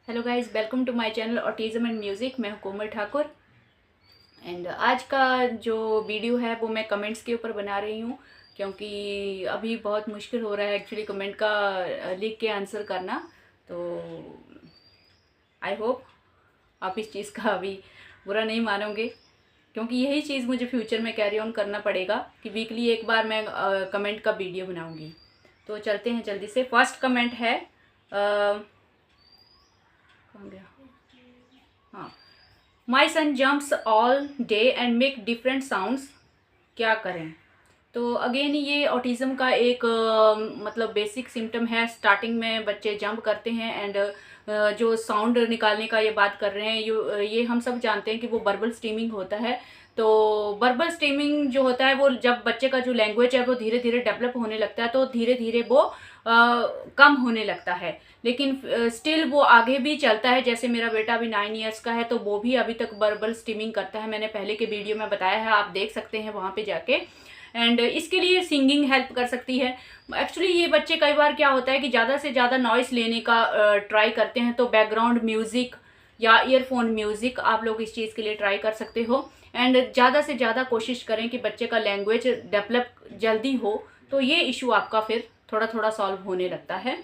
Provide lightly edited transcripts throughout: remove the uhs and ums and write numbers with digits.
Hello guys, welcome to my channel autism and music. मैं हूं कोमल Thakur. And आज का जो वीडियो है वो मैं कमेंट्स के ऊपर बना रही हूं, क्योंकि अभी बहुत मुश्किल हो रहा है एक्चुअली कमेंट का लिख के आंसर करना। तो आई होप आप इस चीज़ का अभी बुरा नहीं मानोगे, क्योंकि यही चीज़ मुझे फ्यूचर में कैरी ऑन करना पड़ेगा कि वीकली एक बार मैं कमेंट का वीडियो बनाऊंगी। तो चलते हैं जल्दी से। फर्स्ट कमेंट है कौन गया? हाँ, my son jumps all day and make different sounds, क्या करें? तो अगेन ये ऑटिज़म का एक मतलब बेसिक सिम्टम है। स्टार्टिंग में बच्चे जंप करते हैं एंड जो साउंड निकालने का ये बात कर रहे हैं, ये हम सब जानते हैं कि वो वर्बल स्ट्रीमिंग होता है। तो वर्बल स्ट्रीमिंग जो होता है वो जब बच्चे का जो लैंग्वेज है वो धीरे धीरे डेवलप होने लगता है, तो धीरे धीरे वो कम होने लगता है। लेकिन स्टिल वो आगे भी चलता है। जैसे मेरा बेटा अभी 9 ईयर्स का है, तो वो भी अभी तक वर्बल स्ट्रीमिंग करता है। मैंने पहले के वीडियो में बताया है, आप देख सकते हैं वहाँ पे जाके। एंड इसके लिए सिंगिंग हेल्प कर सकती है। एक्चुअली ये बच्चे कई बार क्या होता है कि ज़्यादा से ज़्यादा नॉइस लेने का ट्राई करते हैं, तो बैकग्राउंड म्यूज़िक या ईयरफोन म्यूज़िक आप लोग इस चीज़ के लिए ट्राई कर सकते हो। एंड ज़्यादा से ज़्यादा कोशिश करें कि बच्चे का लैंग्वेज डेवलप जल्दी हो, तो ये इशू आपका फिर थोड़ा थोड़ा सॉल्व होने लगता है।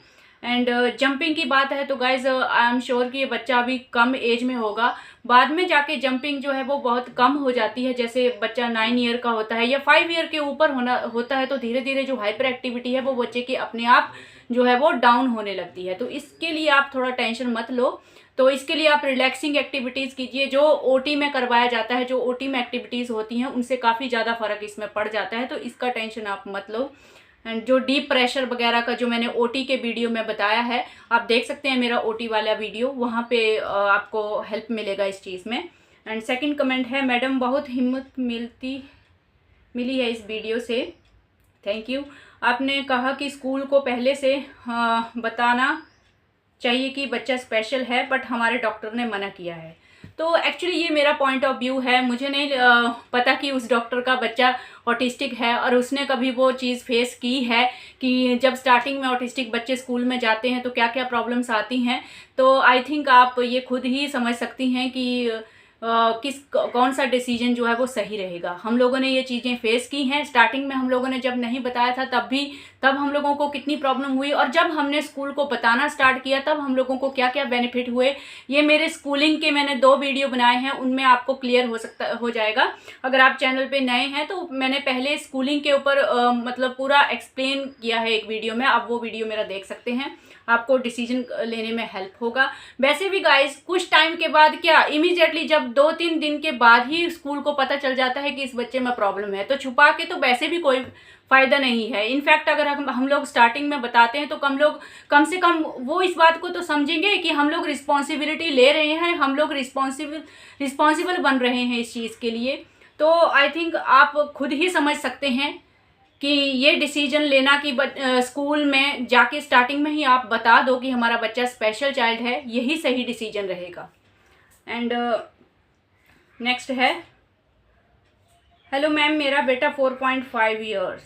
एंड जंपिंग की बात है तो गाइज आई एम श्योर कि ये बच्चा अभी कम एज में होगा, बाद में जाके जंपिंग जो है वो बहुत कम हो जाती है। जैसे बच्चा 9 ईयर का होता है या 5 ईयर के ऊपर होता है, तो धीरे धीरे जो हाइपर एक्टिविटी है वो बच्चे की अपने आप जो है वो डाउन होने लगती है। तो इसके लिए आप थोड़ा टेंशन मत लो। तो इसके लिए आप रिलैक्सिंग एक्टिविटीज़ कीजिए, जो ओटी में करवाया जाता है। जो ओटी में एक्टिविटीज़ होती हैं उनसे काफ़ी ज़्यादा फ़र्क इसमें पड़ जाता है, तो इसका टेंशन आप मत लो। एंड जो डीप प्रेशर वगैरह का जो मैंने ओटी के वीडियो में बताया है, आप देख सकते हैं मेरा ओटी वाला वीडियो, वहाँ पे आपको हेल्प मिलेगा इस चीज़ में। एंड सेकंड कमेंट है, मैडम बहुत हिम्मत मिली है इस वीडियो से, थैंक यू। आपने कहा कि स्कूल को पहले से बताना चाहिए कि बच्चा स्पेशल है, बट हमारे डॉक्टर ने मना किया है। तो एक्चुअली ये मेरा पॉइंट ऑफ व्यू है। मुझे नहीं पता कि उस डॉक्टर का बच्चा ऑटिस्टिक है और उसने कभी वो चीज़ फेस की है कि जब स्टार्टिंग में ऑटिस्टिक बच्चे स्कूल में जाते हैं तो क्या क्या प्रॉब्लम्स आती हैं। तो आई थिंक आप ये खुद ही समझ सकती हैं कि कौन सा डिसीजन जो है वो सही रहेगा। हम लोगों ने ये चीज़ें फेस की हैं। स्टार्टिंग में हम लोगों ने जब नहीं बताया था तब हम लोगों को कितनी प्रॉब्लम हुई, और जब हमने स्कूल को बताना स्टार्ट किया तब हम लोगों को क्या क्या बेनिफिट हुए। ये मेरे स्कूलिंग के मैंने 2 वीडियो बनाए हैं, उनमें आपको क्लियर हो जाएगा। अगर आप चैनल पे नए हैं तो मैंने पहले स्कूलिंग के ऊपर मतलब पूरा एक्सप्लेन किया है एक वीडियो में, आप वो वीडियो मेरा देख सकते हैं, आपको डिसीजन लेने में हेल्प होगा। वैसे भी गाइस कुछ टाइम के बाद क्या इमीडिएटली जब 2-3 दिन के बाद ही स्कूल को पता चल जाता है कि इस बच्चे में प्रॉब्लम है, तो छुपा के तो वैसे भी कोई फ़ायदा नहीं है। इनफैक्ट अगर हम लोग स्टार्टिंग में बताते हैं तो कम से कम वो इस बात को तो समझेंगे कि हम लोग रिस्पॉन्सिबिलिटी ले रहे हैं, हम लोग रिस्पॉन्सिबल बन रहे हैं इस चीज़ के लिए। तो आई थिंक आप खुद ही समझ सकते हैं कि ये डिसीजन लेना कि स्कूल में जाके स्टार्टिंग में ही आप बता दो कि हमारा बच्चा स्पेशल चाइल्ड है, यही सही डिसीजन रहेगा। एंड नेक्स्ट है, हेलो मैम, मेरा बेटा 4.5 ईयर्स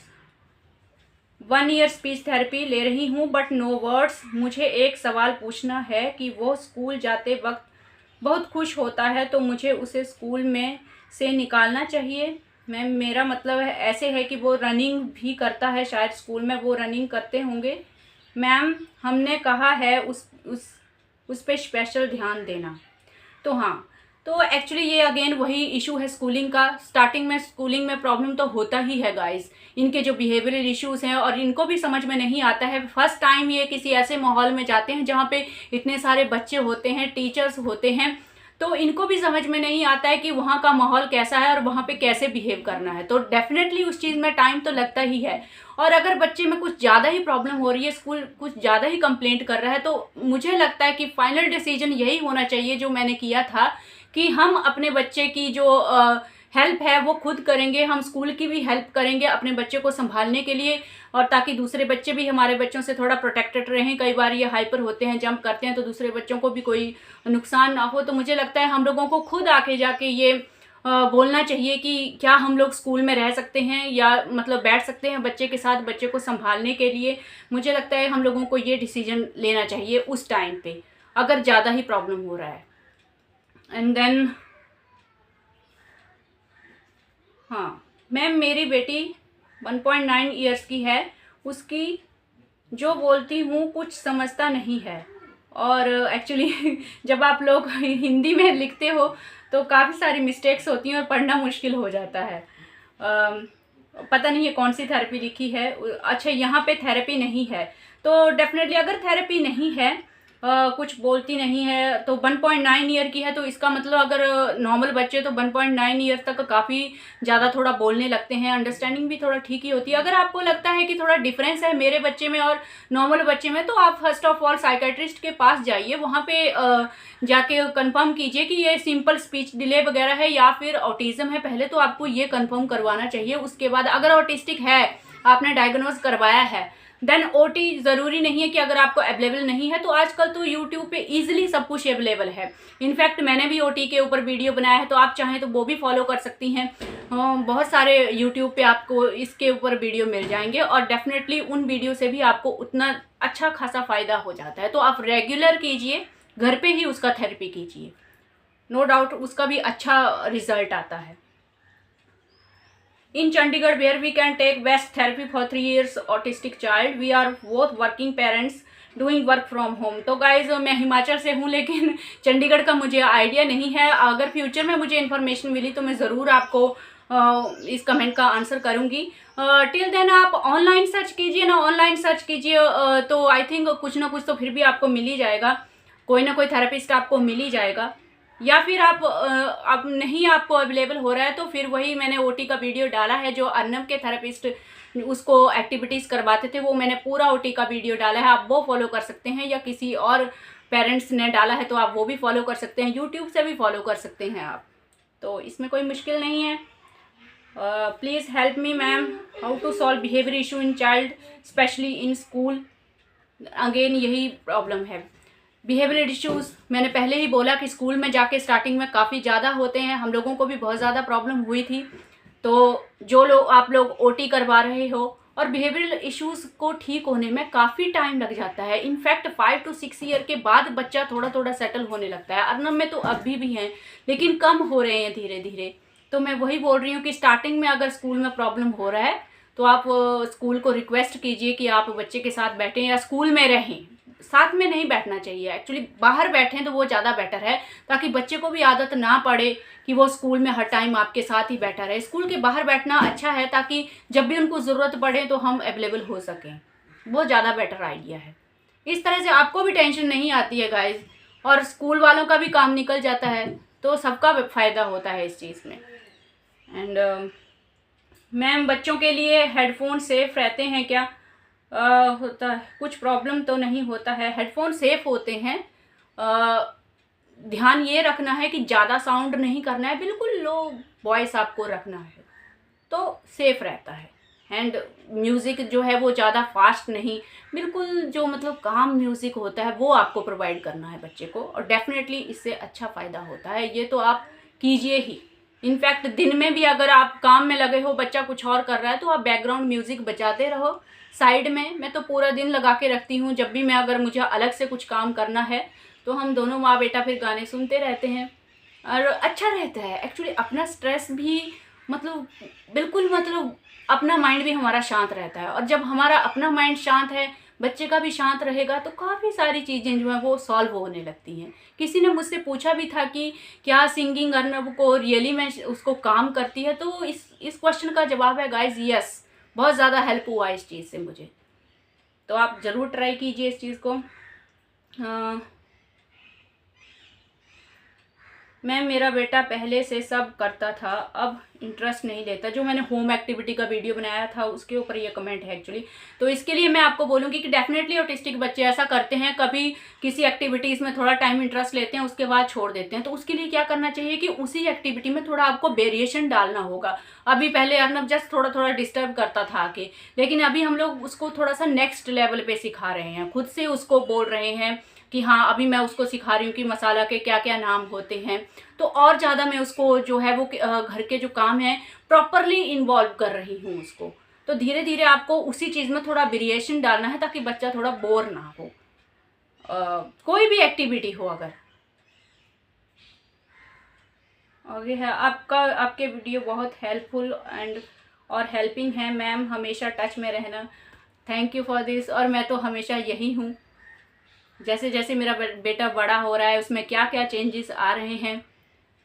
1 ईयर स्पीच थेरेपी ले रही हूँ बट नो वर्ड्स। मुझे एक सवाल पूछना है कि वो स्कूल जाते वक्त बहुत खुश होता है, तो मुझे उसे स्कूल में से निकालना चाहिए? मैम मेरा मतलब है ऐसे है कि वो रनिंग भी करता है, शायद स्कूल में वो रनिंग करते होंगे। मैम हमने कहा है उस पे स्पेशल ध्यान देना। तो हाँ, तो एक्चुअली ये अगेन वही इशू है स्कूलिंग का। स्कूलिंग में प्रॉब्लम तो होता ही है गाइस। इनके जो बिहेवियरल इश्यूज़ हैं और इनको भी समझ में नहीं आता है। फर्स्ट टाइम ये किसी ऐसे माहौल में जाते हैं जहाँ पे इतने सारे बच्चे होते हैं, टीचर्स होते हैं, तो इनको भी समझ में नहीं आता है कि वहाँ का माहौल कैसा है और वहाँ पे कैसे बिहेव करना है। तो डेफिनेटली उस चीज़ में टाइम तो लगता ही है। और अगर बच्चे में कुछ ज़्यादा ही प्रॉब्लम हो रही है, स्कूल कुछ ज़्यादा ही कंप्लेंट कर रहा है, तो मुझे लगता है कि फाइनल डिसीजन यही होना चाहिए जो मैंने किया था कि हम अपने बच्चे की जो हेल्प है वो खुद करेंगे। हम स्कूल की भी हेल्प करेंगे अपने बच्चे को संभालने के लिए, और ताकि दूसरे बच्चे भी हमारे बच्चों से थोड़ा प्रोटेक्टेड रहें। कई बार ये हाइपर होते हैं, जंप करते हैं, तो दूसरे बच्चों को भी कोई नुकसान ना हो। तो मुझे लगता है हम लोगों को खुद आके जाके ये बोलना चाहिए कि क्या हम लोग स्कूल में रह सकते हैं या मतलब बैठ सकते हैं बच्चे के साथ, बच्चे को संभालने के लिए। मुझे लगता है हम लोगों को ये डिसीजन लेना चाहिए उस टाइम पे। अगर ज़्यादा ही प्रॉब्लम हो रहा है। एंड देन हाँ मैम, मेरी बेटी 1.9 ईयर्स की है, उसकी जो बोलती हूँ कुछ समझता नहीं है। और एक्चुअली जब आप लोग हिंदी में लिखते हो तो काफ़ी सारी मिस्टेक्स होती हैं और पढ़ना मुश्किल हो जाता है। पता नहीं ये कौन सी थेरेपी लिखी है। अच्छा, यहाँ पे थेरेपी नहीं है, तो डेफिनेटली अगर थेरेपी नहीं है, कुछ बोलती नहीं है, तो 1.9 ईयर की है, तो इसका मतलब अगर नॉर्मल बच्चे तो 1.9 ईयर तक काफ़ी ज़्यादा थोड़ा बोलने लगते हैं, अंडरस्टैंडिंग भी थोड़ा ठीक ही होती है। अगर आपको लगता है कि थोड़ा डिफरेंस है मेरे बच्चे में और नॉर्मल बच्चे में, तो आप फर्स्ट ऑफ ऑल साइकेट्रिस्ट के पास जाइए, वहाँ पे जाके कंफर्म कीजिए कि ये सिंपल स्पीच डिले वगैरह है या फिर ऑटिज़म है। पहले तो आपको ये कंफर्म करवाना चाहिए, उसके बाद अगर ऑटिस्टिक है, आपने डायग्नोज करवाया है, देन ओटी ज़रूरी नहीं है कि अगर आपको अवेलेबल नहीं है, तो आजकल तो यूट्यूब पे इजीली सब कुछ अवेलेबल है। इनफैक्ट मैंने भी ओटी के ऊपर वीडियो बनाया है, तो आप चाहें तो वो भी फॉलो कर सकती हैं। बहुत सारे यूट्यूब पे आपको इसके ऊपर वीडियो मिल जाएंगे और डेफिनेटली उन वीडियो से भी आपको उतना अच्छा खासा फ़ायदा हो जाता है। तो आप रेगुलर कीजिए, घर पे ही उसका थेरेपी कीजिए, नो डाउट उसका भी अच्छा रिजल्ट आता है। In Chandigarh, where we can take best therapy for 3 years autistic child, we are both working parents doing work from home। तो गाइज मैं हिमाचल से हूँ, लेकिन चंडीगढ़ का मुझे आइडिया नहीं है। अगर फ्यूचर में मुझे इन्फॉर्मेशन मिली तो मैं ज़रूर आपको इस कमेंट का आंसर करूँगी। टिल देन आप ऑनलाइन सर्च कीजिए ना, ऑनलाइन सर्च कीजिए तो आई थिंक कुछ ना कुछ तो फिर भी आपको मिल ही जाएगा, कोई ना कोई थेरेपिस्ट आपको मिल ही जाएगा। या फिर आप अब नहीं आपको अवेलेबल हो रहा है तो फिर वही मैंने ओटी का वीडियो डाला है, जो अर्नब के थेरेपिस्ट उसको एक्टिविटीज़ करवाते थे, वो मैंने पूरा ओटी का वीडियो डाला है, आप वो फॉलो कर सकते हैं। या किसी और पेरेंट्स ने डाला है तो आप वो भी फॉलो कर सकते हैं, यूट्यूब से भी फॉलो कर सकते हैं आप, तो इसमें कोई मुश्किल नहीं है। Please help me ma'am, how to solve behaviour issue in child specially in school. Again यही प्रॉब्लम है, बिहेवियर इश्यूज़ मैंने पहले ही बोला कि स्कूल में जाके स्टार्टिंग में काफ़ी ज़्यादा होते हैं, हम लोगों को भी बहुत ज़्यादा प्रॉब्लम हुई थी। तो जो लोग आप लोग ओटी करवा रहे हो, और बिहेवियरल इश्यूज़ को ठीक होने में काफ़ी टाइम लग जाता है। इनफैक्ट 5 to 6 ईयर के बाद बच्चा थोड़ा थोड़ा सेटल होने लगता है। अर्नब में तो अभी भी हैं, लेकिन कम हो रहे हैं धीरे धीरे। तो मैं वही बोल रही हूँ कि स्टार्टिंग में अगर स्कूल में प्रॉब्लम हो रहा है तो आप स्कूल को रिक्वेस्ट कीजिए कि आप बच्चे के साथ बैठें या स्कूल में रहें। साथ में नहीं बैठना चाहिए, एक्चुअली बाहर बैठें तो वो ज़्यादा बेटर है, ताकि बच्चे को भी आदत ना पड़े कि वो स्कूल में हर टाइम आपके साथ ही बैठा रहे। स्कूल के बाहर बैठना अच्छा है, ताकि जब भी उनको ज़रूरत पड़े तो हम अवेलेबल हो सकें, वो ज़्यादा बेटर आइडिया है। इस तरह से आपको भी टेंशन नहीं आती है गाइज, और स्कूल वालों का भी काम निकल जाता है, तो सबका फ़ायदा होता है इस चीज़ में। एंड मैम, बच्चों के लिए हेडफोन सेफ़ रहते हैं क्या? होता है, कुछ प्रॉब्लम तो नहीं होता है, हेडफोन सेफ़ होते हैं। ध्यान ये रखना है कि ज़्यादा साउंड नहीं करना है, बिल्कुल लो वॉइस आपको रखना है, तो सेफ़ रहता है। एंड म्यूज़िक जो है वो ज़्यादा फास्ट नहीं, बिल्कुल जो मतलब काम म्यूज़िक होता है वो आपको प्रोवाइड करना है बच्चे को, और डेफिनेटली इससे अच्छा फ़ायदा होता है। ये तो आप कीजिए ही। इनफैक्ट दिन में भी अगर आप काम में लगे हो, बच्चा कुछ और कर रहा है, तो आप बैकग्राउंड म्यूज़िक बजाते रहो साइड में। मैं तो पूरा दिन लगा के रखती हूँ, जब भी मैं अगर मुझे अलग से कुछ काम करना है तो हम दोनों माँ बेटा फिर गाने सुनते रहते हैं, और अच्छा रहता है। एक्चुअली अपना स्ट्रेस भी मतलब बिल्कुल मतलब अपना माइंड भी हमारा शांत रहता है, और जब हमारा अपना माइंड शांत है, बच्चे का भी शांत रहेगा, तो काफ़ी सारी चीज़ें जो हैं वो सॉल्व होने लगती हैं। किसी ने मुझसे पूछा भी था कि क्या सिंगिंग अर्नब को रियली में उसको काम करती है, तो इस क्वेश्चन का जवाब है गाइज, यस, बहुत ज़्यादा हेल्प हुआ इस चीज़ से मुझे। तो आप ज़रूर ट्राई कीजिए इस चीज़ को। मैम, मेरा बेटा पहले से सब करता था, अब इंटरेस्ट नहीं लेता। जो मैंने होम एक्टिविटी का वीडियो बनाया था उसके ऊपर ये कमेंट है एक्चुअली। तो इसके लिए मैं आपको बोलूँगी कि डेफिनेटली ऑटिस्टिक बच्चे ऐसा करते हैं, कभी किसी एक्टिविटीज़ में थोड़ा टाइम इंटरेस्ट लेते हैं, उसके बाद छोड़ देते हैं। तो उसके लिए क्या करना चाहिए कि उसी एक्टिविटी में थोड़ा आपको वेरिएशन डालना होगा। अभी पहले अर्नब जस्ट थोड़ा थोड़ा डिस्टर्ब करता था आके, लेकिन अभी हम लोग उसको थोड़ा सा नेक्स्ट लेवल पे सिखा रहे हैं, खुद से उसको बोल रहे हैं कि हाँ, अभी मैं उसको सिखा रही हूँ कि मसाला के क्या क्या नाम होते हैं। तो और ज़्यादा मैं उसको जो है वो घर के जो काम है प्रॉपरली इन्वॉल्व कर रही हूँ उसको। तो धीरे धीरे आपको उसी चीज़ में थोड़ा वेरिएशन डालना है, ताकि बच्चा थोड़ा बोर ना हो। कोई भी एक्टिविटी हो अगर आगे है आपका, आपके वीडियो बहुत हेल्पफुल एंड और हेल्पिंग है मैम, हमेशा टच में रहना, थैंक यू फॉर दिस। और मैं तो हमेशा यही हूँ, जैसे जैसे मेरा बेटा बड़ा हो रहा है उसमें क्या क्या चेंजेस आ रहे हैं,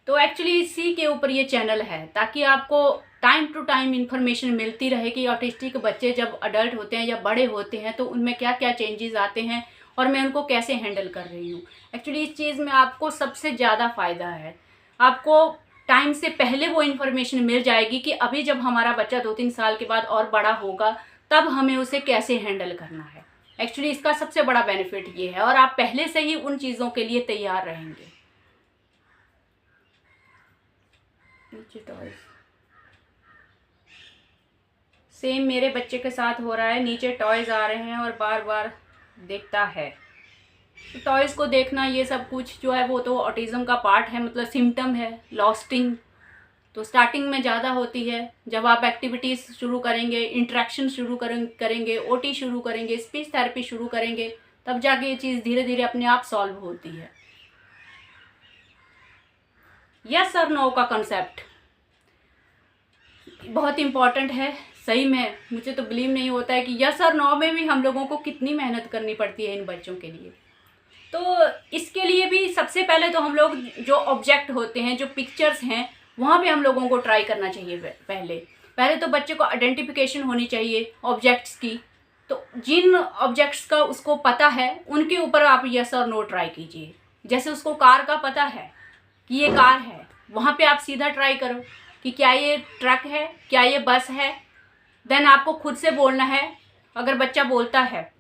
तो एक्चुअली इसी के ऊपर ये चैनल है, ताकि आपको टाइम टू टाइम इन्फॉर्मेशन मिलती रहे कि ऑटिस्टिक बच्चे जब अडल्ट होते हैं या बड़े होते हैं तो उनमें क्या क्या चेंजेस आते हैं और मैं उनको कैसे हैंडल कर रही हूँ। एक्चुअली इस चीज़ में आपको सबसे ज़्यादा फ़ायदा है, आपको टाइम से पहले वो इन्फॉर्मेशन मिल जाएगी कि अभी जब हमारा बच्चा 2-3 साल के बाद और बड़ा होगा तब हमें उसे कैसे हैंडल करना है। एक्चुअली इसका सबसे बड़ा बेनिफिट ये है, और आप पहले से ही उन चीज़ों के लिए तैयार रहेंगे। सेम मेरे बच्चे के साथ हो रहा है, नीचे टॉयज़ आ रहे हैं और बार बार देखता है। टॉयज़ को देखना ये सब कुछ जो है वो तो ऑटिज़म का पार्ट है, मतलब सिम्टम है लॉस्टिंग। तो स्टार्टिंग में ज़्यादा होती है, जब आप एक्टिविटीज़ शुरू करेंगे, इंटरेक्शन शुरू करेंगे, ओटी शुरू करेंगे, स्पीच थेरेपी शुरू करेंगे, तब जाके ये चीज़ धीरे धीरे अपने आप सॉल्व होती है। यस और नो का कंसेप्ट बहुत इम्पॉर्टेंट है सही में। मुझे तो बिलीव नहीं होता है कि यस और नो में भी हम लोगों को कितनी मेहनत करनी पड़ती है इन बच्चों के लिए। तो इसके लिए भी सबसे पहले तो हम लोग जो ऑब्जेक्ट होते हैं, जो पिक्चर्स हैं, वहाँ पे हम लोगों को ट्राई करना चाहिए। पहले तो बच्चे को आइडेंटिफिकेशन होनी चाहिए ऑब्जेक्ट्स की। तो जिन ऑब्जेक्ट्स का उसको पता है उनके ऊपर आप यस और नो ट्राई कीजिए। जैसे उसको कार का पता है कि ये कार है, वहाँ पे आप सीधा ट्राई करो कि क्या ये ट्रक है, क्या ये बस है। देन आपको खुद से बोलना है। अगर बच्चा बोलता है,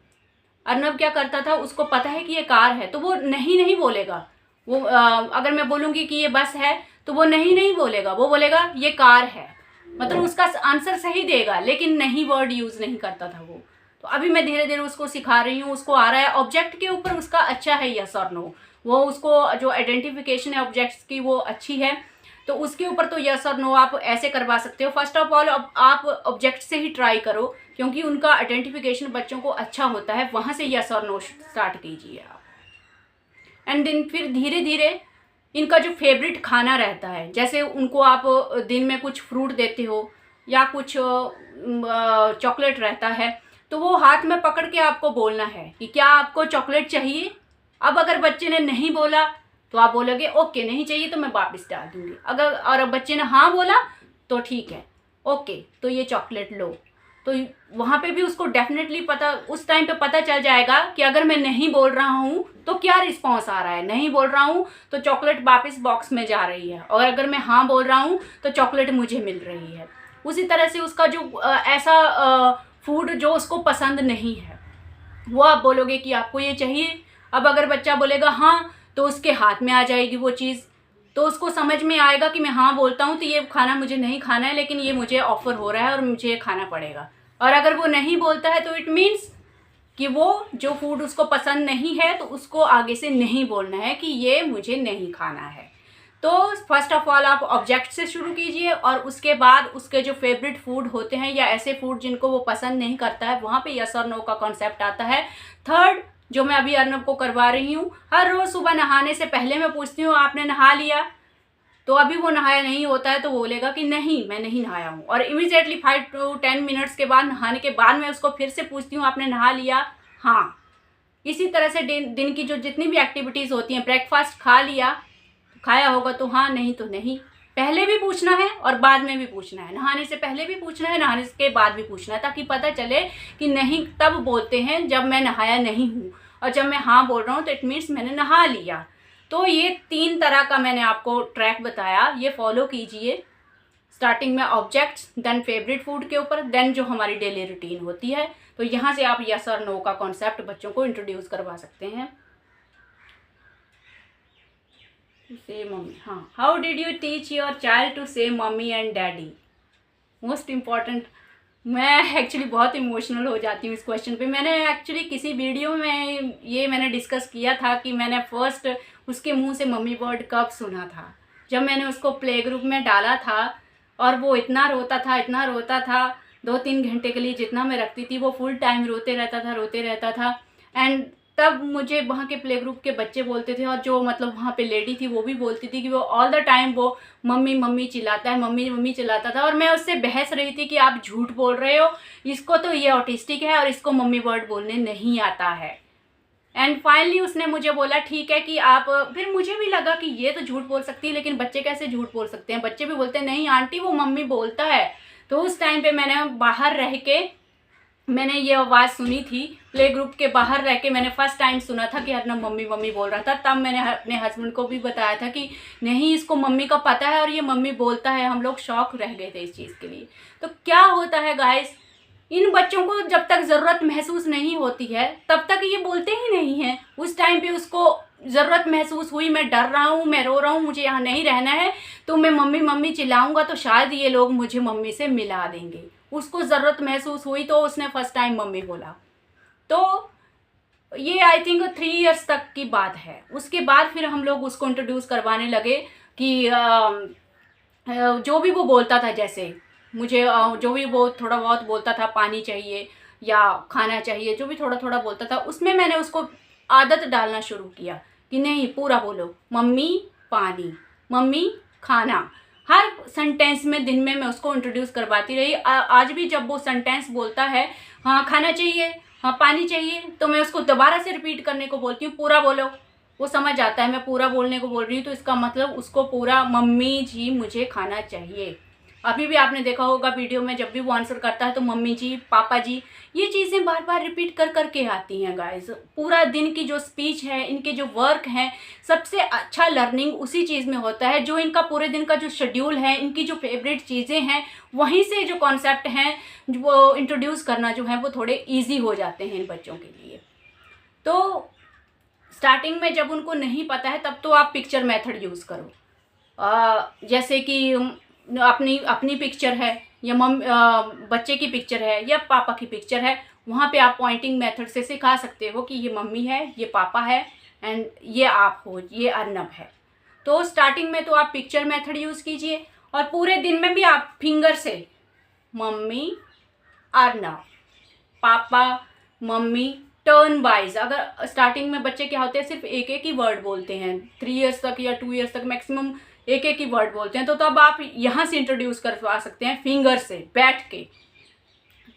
अर्नब क्या करता था, उसको पता है कि ये कार है तो वो नहीं नहीं बोलेगा। वो अगर मैं बोलूँगी कि ये बस है तो वो नहीं नहीं बोलेगा, वो बोलेगा ये कार है, मतलब उसका आंसर सही देगा, लेकिन नहीं वर्ड यूज़ नहीं करता था वो। तो अभी मैं धीरे धीरे उसको सिखा रही हूँ, उसको आ रहा है। ऑब्जेक्ट के ऊपर उसका अच्छा है यस और नो, वो उसको जो आइडेंटिफिकेशन है ऑब्जेक्ट्स की वो अच्छी है, तो उसके ऊपर तो यस और नो आप ऐसे करवा सकते हो। फर्स्ट ऑफ ऑल आप ऑब्जेक्ट से ही ट्राई करो, क्योंकि उनका आइडेंटिफिकेशन बच्चों को अच्छा होता है, वहाँ से यस और नो स्टार्ट कीजिए आप। एंड देन फिर धीरे धीरे इनका जो फेवरेट खाना रहता है, जैसे उनको आप दिन में कुछ फ्रूट देते हो या कुछ चॉकलेट रहता है, तो वो हाथ में पकड़ के आपको बोलना है कि क्या आपको चॉकलेट चाहिए। अब अगर बच्चे ने नहीं बोला तो आप बोलोगे ओके नहीं चाहिए तो मैं वापस डाल दूँगी। अगर और बच्चे ने हाँ बोला तो ठीक है, ओके तो ये चॉकलेट लो। तो वहाँ पे भी उसको डेफिनेटली पता, उस टाइम पे पता चल जाएगा कि अगर मैं नहीं बोल रहा हूँ तो क्या रिस्पॉन्स आ रहा है। नहीं बोल रहा हूँ तो चॉकलेट वापस बॉक्स में जा रही है, और अगर मैं हाँ बोल रहा हूँ तो चॉकलेट मुझे मिल रही है। उसी तरह से उसका जो ऐसा फूड जो उसको पसंद नहीं है वो आप बोलोगे कि आपको ये चाहिए। अब अगर बच्चा बोलेगा हाँ तो उसके हाथ में आ जाएगी वो चीज़, तो उसको समझ में आएगा कि मैं हाँ बोलता हूँ तो ये खाना मुझे नहीं खाना है, लेकिन ये मुझे ऑफ़र हो रहा है और मुझे ये खाना पड़ेगा। और अगर वो नहीं बोलता है तो इट मीन्स कि वो जो फूड उसको पसंद नहीं है, तो उसको आगे से नहीं बोलना है कि ये मुझे नहीं खाना है। तो फर्स्ट ऑफ ऑल आप ऑब्जेक्ट से शुरू कीजिए, और उसके बाद उसके जो फेवरेट फूड होते हैं या ऐसे फूड जिनको वो पसंद नहीं करता है, वहाँ पे यस और नो का कॉन्सेप्ट आता है। थर्ड जो मैं अभी अर्नब को करवा रही हूँ, हर रोज़ सुबह नहाने से पहले मैं पूछती हूँ आपने नहा लिया। तो अभी वो नहाया नहीं होता है तो बोलेगा कि नहीं मैं नहीं नहाया हूँ, और इमीडिएटली 5 to 10 मिनट्स के बाद, नहाने के बाद मैं उसको फिर से पूछती हूँ आपने नहा लिया, हाँ। इसी तरह से दिन की जो जितनी भी एक्टिविटीज़ होती हैं, ब्रेकफास्ट खा लिया, खाया होगा तो हाँ, नहीं तो नहीं। पहले भी पूछना है और बाद में भी पूछना है, नहाने से पहले भी पूछना है, नहाने के बाद भी पूछना है, ताकि पता चले कि नहीं तब बोलते हैं जब मैं नहाया नहीं हूँ, और जब मैं हाँ बोल रहा हूँ तो इट मीन्स मैंने नहा लिया। तो ये 3 तरह का मैंने आपको ट्रैक बताया, ये फॉलो कीजिए। स्टार्टिंग में ऑब्जेक्ट्स, देन फेवरेट फूड के ऊपर, देन जो हमारी डेली रूटीन होती है। तो यहाँ से आप यस और नो का कॉन्सेप्ट बच्चों को इंट्रोड्यूस करवा सकते हैं। से मम्मी, हाँ, how did you teach your child to say mummy and daddy? Most important. मैं एक्चुअली बहुत इमोशनल हो जाती हूँ इस क्वेश्चन पे। मैंने एक्चुअली किसी वीडियो में ये मैंने डिस्कस किया था कि मैंने फर्स्ट उसके मुंह से मम्मी वर्ड कब सुना था, जब मैंने उसको प्ले ग्रुप में डाला था, और वो इतना रोता था, इतना रोता था, 2-3 घंटे के लिए जितना मैं रखती थी वो फुल टाइम रोते रहता था। एंड तब मुझे वहाँ के प्ले ग्रुप के बच्चे बोलते थे, और जो मतलब वहाँ पे लेडी थी वो भी बोलती थी कि वो ऑल द टाइम वो मम्मी मम्मी चिल्लाता है, मम्मी मम्मी चिल्लाता था। और मैं उससे बहस रही थी कि आप झूठ बोल रहे हो, इसको तो ये ऑटिस्टिक है और इसको मम्मी वर्ड बोलने नहीं आता है। एंड फाइनली उसने मुझे बोला ठीक है कि आप, फिर मुझे भी लगा कि ये तो झूठ बोल सकती है, लेकिन बच्चे कैसे झूठ बोल सकते हैं। बच्चे भी बोलते हैं नहीं आंटी वो मम्मी बोलता है। तो उस टाइम पे मैंने बाहर रह के मैंने ये आवाज़ सुनी थी, प्ले ग्रुप के बाहर रह के मैंने फर्स्ट टाइम सुना था कि अर्नब मम्मी मम्मी बोल रहा था। तब मैंने अपने हस्बैंड को भी बताया था कि नहीं इसको मम्मी का पता है और ये मम्मी बोलता है। हम लोग शॉक रह गए थे इस चीज़ के लिए। तो क्या होता है गाइस, इन बच्चों को जब तक ज़रूरत महसूस नहीं होती है तब तक ये बोलते ही नहीं हैं। उस टाइम पे उसको ज़रूरत महसूस हुई, मैं डर रहा हूँ, मैं रो रहा हूँ, मुझे यहाँ नहीं रहना है, तो मैं मम्मी मम्मी चिल्लाऊंगा तो शायद ये लोग मुझे मम्मी से मिला देंगे। उसको ज़रूरत महसूस हुई तो उसने फर्स्ट टाइम मम्मी बोला। तो ये आई थिंक 3 इयर्स तक की बात है। उसके बाद फिर हम लोग उसको इंट्रोड्यूस करवाने लगे कि जो भी वो बोलता था, जैसे मुझे जो भी वो थोड़ा बहुत बोलता था, पानी चाहिए या खाना चाहिए, जो भी थोड़ा थोड़ा बोलता था, उसमें मैंने उसको आदत डालना शुरू किया कि नहीं पूरा बोलो, मम्मी पानी, मम्मी खाना। हर सेंटेंस में दिन में मैं उसको इंट्रोड्यूस करवाती रही। आज भी जब वो सेंटेंस बोलता है हाँ खाना चाहिए, हाँ पानी चाहिए, तो मैं उसको दोबारा से रिपीट करने को बोलती हूँ, पूरा बोलो। वो समझ आता है मैं पूरा बोलने को बोल रही हूँ, तो इसका मतलब उसको पूरा मम्मी जी मुझे खाना चाहिए। अभी भी आपने देखा होगा वीडियो में, जब भी वो आंसर करता है तो मम्मी जी पापा जी, ये चीज़ें बार बार रिपीट कर करके आती हैं गाइस। पूरा दिन की जो स्पीच है, इनके जो वर्क हैं, सबसे अच्छा लर्निंग उसी चीज़ में होता है। जो इनका पूरे दिन का जो शेड्यूल है, इनकी जो फेवरेट चीज़ें हैं, वहीं से जो कॉन्सेप्ट हैं वो इंट्रोड्यूस करना जो है वो थोड़े ईजी हो जाते हैं इन बच्चों के लिए। तो स्टार्टिंग में जब उनको नहीं पता है तब तो आप पिक्चर मेथड यूज़ करो। जैसे कि अपनी अपनी पिक्चर है या बच्चे की पिक्चर है या पापा की पिक्चर है, वहाँ पे आप पॉइंटिंग मेथड से सिखा सकते हो कि ये मम्मी है, ये पापा है एंड ये आप हो, ये अर्नब है। तो स्टार्टिंग में तो आप पिक्चर मेथड यूज़ कीजिए, और पूरे दिन में भी आप फिंगर से mummy Arnab, papa mummy, turn wise. अगर स्टार्टिंग में बच्चे क्या होते हैं सिर्फ एक एक ही वर्ड बोलते हैं, 3 इयर्स तक या 2 इयर्स तक मैक्सिमम एक एक ही वर्ड बोलते हैं, तो तब आप यहाँ से इंट्रोड्यूस करवा सकते हैं फिंगर से बैठ के।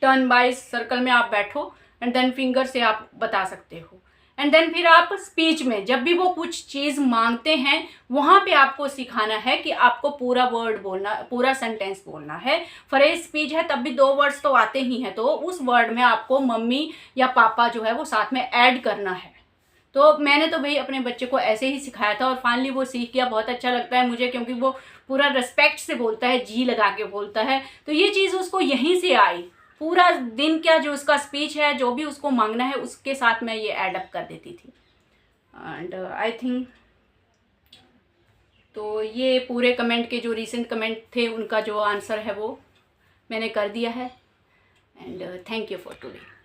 टर्न वाइज सर्कल में आप बैठो एंड देन फिंगर से आप बता सकते हो। एंड देन फिर आप स्पीच में जब भी वो कुछ चीज़ मांगते हैं वहाँ पे आपको सिखाना है कि आपको पूरा वर्ड बोलना, पूरा सेंटेंस बोलना है। फ्रेज स्पीच है तब भी 2 वर्ड्स तो आते ही हैं, तो उस वर्ड में आपको मम्मी या पापा जो है वो साथ में ऐड करना है। तो मैंने तो भाई अपने बच्चे को ऐसे ही सिखाया था और फाइनली वो सीख गया। बहुत अच्छा लगता है मुझे, क्योंकि वो पूरा रिस्पेक्ट से बोलता है, जी लगा के बोलता है। तो ये चीज़ उसको यहीं से आई। पूरा दिन क्या जो उसका स्पीच है, जो भी उसको मांगना है उसके साथ मैं ये एडअप कर देती थी। एंड आई थिंक तो ये पूरे कमेंट के जो रीसेंट कमेंट थे उनका जो आंसर है वो मैंने कर दिया है। And thank you for today.